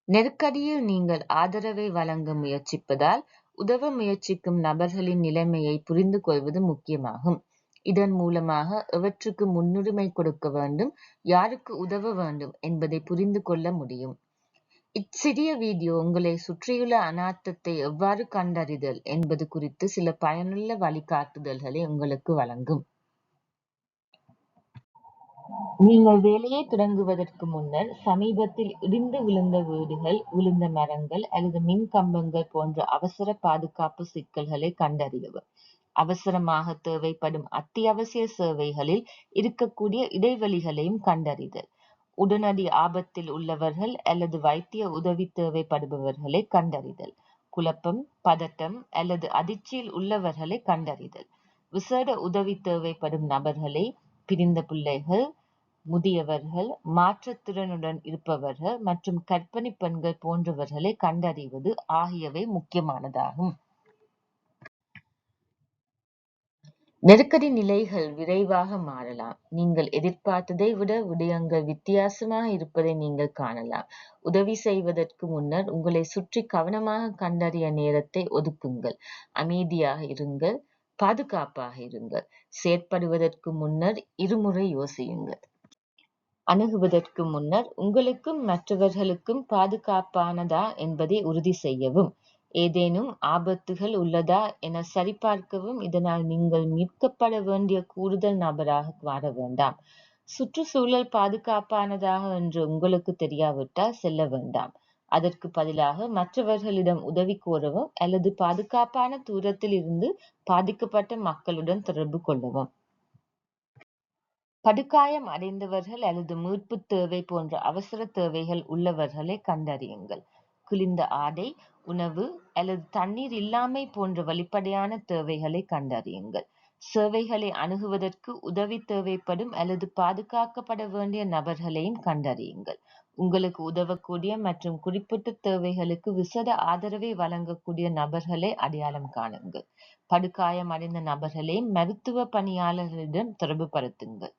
நெருக்கடியில் நீங்கள் ஆதரவை வழங்க முயற்சிப்பதால், உதவ முயற்சிக்கும் நபர்களின் நிலைமையை புரிந்து கொள்வது முக்கியமாகும். இதன் மூலமாக எவற்றுக்கு முன்னுரிமை கொடுக்க வேண்டும், யாருக்கு உதவ வேண்டும் என்பதை புரிந்து கொள்ள முடியும். இச்சிறிய வீடியோ உங்களை சுற்றியுள்ள அனர்த்தத்தை எவ்வாறு கண்டறிதல் என்பது குறித்து சில பயனுள்ள வழிகாட்டுதல்களை உங்களுக்கு வழங்கும். நீங்கள் வேலையை தொடங்குவதற்கு முன்னர், சமீபத்தில் இடிந்து விழுந்த வீடுகள், விழுந்த மரங்கள் அல்லது மின் கம்பங்கள் போன்ற அவசர பாதுகாப்பு சிக்கல்களை கண்டறியவும். அவசரமாக தேவைப்படும் அத்தியாவசிய சேவைகளில் இருக்கக்கூடிய இடைவெளிகளையும் கண்டறிதல். உடனடி ஆபத்தில் உள்ளவர்கள் அல்லது வைத்திய உதவி தேவைப்படுபவர்களை கண்டறிதல். குழப்பம், பதட்டம் அல்லது அதிர்ச்சியில் உள்ளவர்களை கண்டறிதல். விசேட உதவி தேவைப்படும் நபர்களை, பிரிந்த பிள்ளைகள், முதியவர்கள், மாற்றுத்திறனுடன் இருப்பவர்கள் மற்றும் கர்ப்பிணி பெண்கள் போன்றவர்களை கண்டறிவது ஆகியவை முக்கியமானதாகும். நெருக்கடி நிலைகள் விரைவாக மாறலாம். நீங்கள் எதிர்பார்த்ததை விட விடயங்கள் வித்தியாசமாக இருப்பதை நீங்கள் காணலாம். உதவி செய்வதற்கு முன்னர் உங்களை சுற்றி கவனமாக கண்டறிய நேரத்தை ஒதுக்குங்கள். அமைதியாக இருங்கள், பாதுகாப்பாக இருங்கள். செயற்படுவதற்கு முன்னர் இருமுறை யோசியுங்கள். அணுகுவதற்கு முன்னர் உங்களுக்கும் மற்றவர்களுக்கும் பாதுகாப்பானதா என்பதை உறுதி செய்யவும். ஏதேனும் ஆபத்துகள் உள்ளதா என சரிபார்க்கவும். இதனால் நீங்கள் மீட்கப்பட வேண்டிய கூடுதல் நபராக மாற வேண்டாம். சுற்றுச்சூழல் பாதுகாப்பானதாக என்று உங்களுக்கு தெரியாவிட்டால் செல்ல வேண்டாம். அதற்கு பதிலாக மற்றவர்களிடம் உதவி கோரவும் அல்லது பாதுகாப்பான தூரத்தில் இருந்து பாதிக்கப்பட்ட மக்களுடன் தொடர்பு கொள்ளவும். படுகாயம் அடைந்தவர்கள் அல்லது மீட்பு தேவை போன்ற அவசர தேவைகள் உள்ளவர்களை கண்டறியுங்கள். கிழிந்த ஆடை, உணவு அல்லது தண்ணீர் இல்லாமை போன்ற வெளிப்படையான தேவைகளை கண்டறியுங்கள். சேவைகளை அணுகுவதற்கு உதவி தேவைப்படும் அல்லது பாதுகாக்கப்பட வேண்டிய நபர்களையும் கண்டறியுங்கள். உங்களுக்கு உதவக்கூடிய மற்றும் குறிப்பிட்ட தேவைகளுக்கு விசேட ஆதரவை வழங்கக்கூடிய நபர்களை அடையாளம் காணுங்கள். படுகாயம் அடைந்த நபர்களை மருத்துவ பணியாளர்களிடம் தொடர்புபடுத்துங்கள்.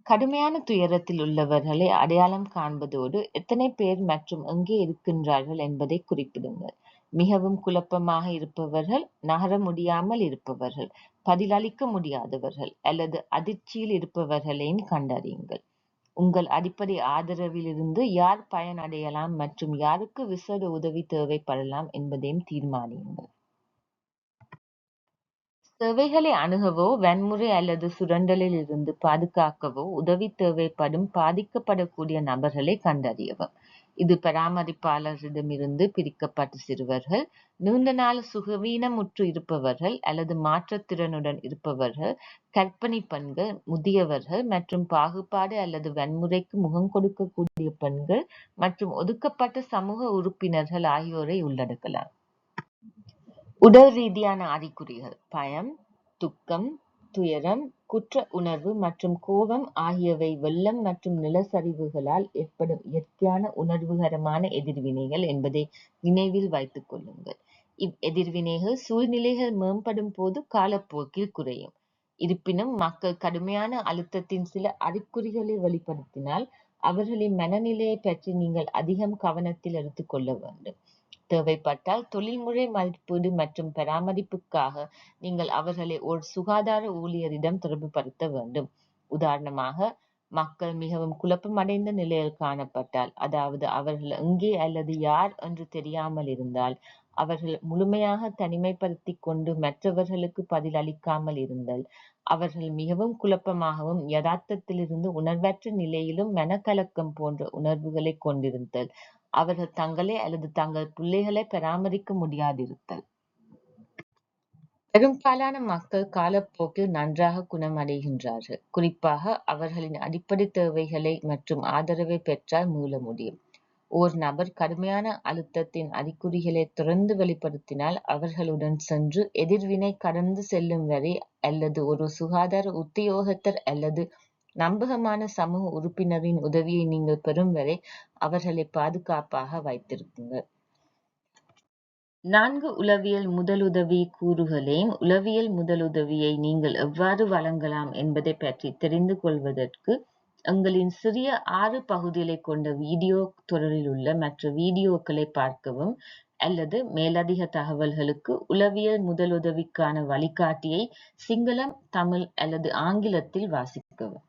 கடுமையான துயரத்தில் உள்ளவர்களை அடையாளம் காண்பதோடு, எத்தனை பேர் மற்றும் எங்கே இருக்கின்றார்கள் என்பதை குறிப்பிடுங்கள். மிகவும் குழப்பமாக இருப்பவர்கள், நகர முடியாமல் இருப்பவர்கள், பதிலளிக்க முடியாதவர்கள் அல்லது அதிர்ச்சியில் இருப்பவர்களையும் கண்டறியுங்கள். உங்கள் அடிப்படை ஆதரவிலிருந்து யார் பயனடையலாம் மற்றும் யாருக்கு விசேட உதவி தேவைப்படலாம் என்பதையும் தீர்மானியுங்கள். சேவைகளை அணுகவோ, வன்முறை அல்லது சுரண்டலில் இருந்து பாதுகாக்கவோ உதவி தேவைப்படும் பாதிக்கப்படக்கூடிய நபர்களை கண்டறியவும். இது பராமரிப்பாளரிடமிருந்து பிரிக்கப்பட்ட சிறுவர்கள், நீண்ட நாள் சுகவீனமுற்று இருப்பவர்கள் அல்லது மாற்றுத்திறனுடன் இருப்பவர்கள், கர்ப்பிணி பெண்கள், முதியவர்கள் மற்றும் பாகுபாடு அல்லது வன்முறைக்கு முகம் கொடுக்கக்கூடிய பெண்கள் மற்றும் ஒதுக்கப்பட்ட சமூக உறுப்பினர்கள் ஆகியோரை உள்ளடக்கலாம். உடல் ரீதியான அறிகுறிகள்: பயம், துக்கம், துயரம், குற்ற உணர்வு மற்றும் கோபம் ஆகியவை வெள்ளம் மற்றும் நிலச்சரிவுகளால் ஏற்படும் இயற்கையான உணர்வுகரமான எதிர்வினைகள் என்பதை நினைவில் வைத்துக் கொள்ளுங்கள். எதிர்வினைகள் சூழ்நிலைகள் மேம்படும் போது காலப்போக்கில் குறையும். இருப்பினும், மக்கள் கடுமையான அழுத்தத்தின் சில அறிகுறிகளை வெளிப்படுத்தினால், அவர்களின் மனநிலையை பற்றி நீங்கள் அதிகம் கவனத்தில் எடுத்துக் கொள்ள வேண்டும். தேவைப்பட்டால், தொழில்முறை மதிப்பீடு மற்றும் பராமரிப்புக்காக நீங்கள் அவர்களை ஒரு சுகாதார ஊழியரிடம் தொடர்புபடுத்த வேண்டும். உதாரணமாக, மக்கள் மிகவும் குழப்பமடைந்த நிலையில் காணப்பட்டால், அதாவது அவர்கள் எங்கே அல்லது யார் என்று தெரியாமல் இருந்தால், அவர்கள் முழுமையாக தனிமைப்படுத்திக் கொண்டு மற்றவர்களுக்கு பதிலளிக்காமல் இருந்தல், அவர்கள் மிகவும் குழப்பமாகவும் யதார்த்தத்திலிருந்து உணர்வற்ற நிலையிலும் மனக்கலக்கம் போன்ற உணர்வுகளை கொண்டிருத்தல், அவர்கள் தங்களை அல்லது தங்கள் பிள்ளைகளை பராமரிக்க முடியாதிருத்தல். பெரும்பாலான மக்கள் காலப்போக்கில் நன்றாக குணமடைகின்றார்கள், குறிப்பாக அவர்களின் அடிப்படை தேவைகளை மற்றும் ஆதரவை பெற்றால் மீள முடியும். ஓர் நபர் கடுமையான அழுத்தத்தின் அறிகுறிகளை தொடர்ந்து வெளிப்படுத்தினால், அவர்களுடன் சென்று எதிர்வினை கடந்து செல்லும் வரை அல்லது ஒரு சுகாதார உத்தியோகத்தர் அல்லது நம்பகமான சமூக உறுப்பினரின் உதவியை நீங்கள் பெறும் வரை அவர்களை பாதுகாப்பாக வைத்திருக்குங்கள். 4 உளவியல் முதலுதவி கூறுகளையும், உளவியல் முதலுதவியை நீங்கள் எவ்வாறு வழங்கலாம் என்பதை பற்றி தெரிந்து கொள்வதற்கு எங்களின் சிறிய 6 பகுதிகளைக் கொண்ட வீடியோ தொடரில் உள்ள மற்ற வீடியோக்களை பார்க்கவும் அல்லது மேலதிக தகவல்களுக்கு உளவியல் முதலுதவிக்கான வழிகாட்டியை சிங்களம், தமிழ் அல்லது ஆங்கிலத்தில் வாசிக்கவும்.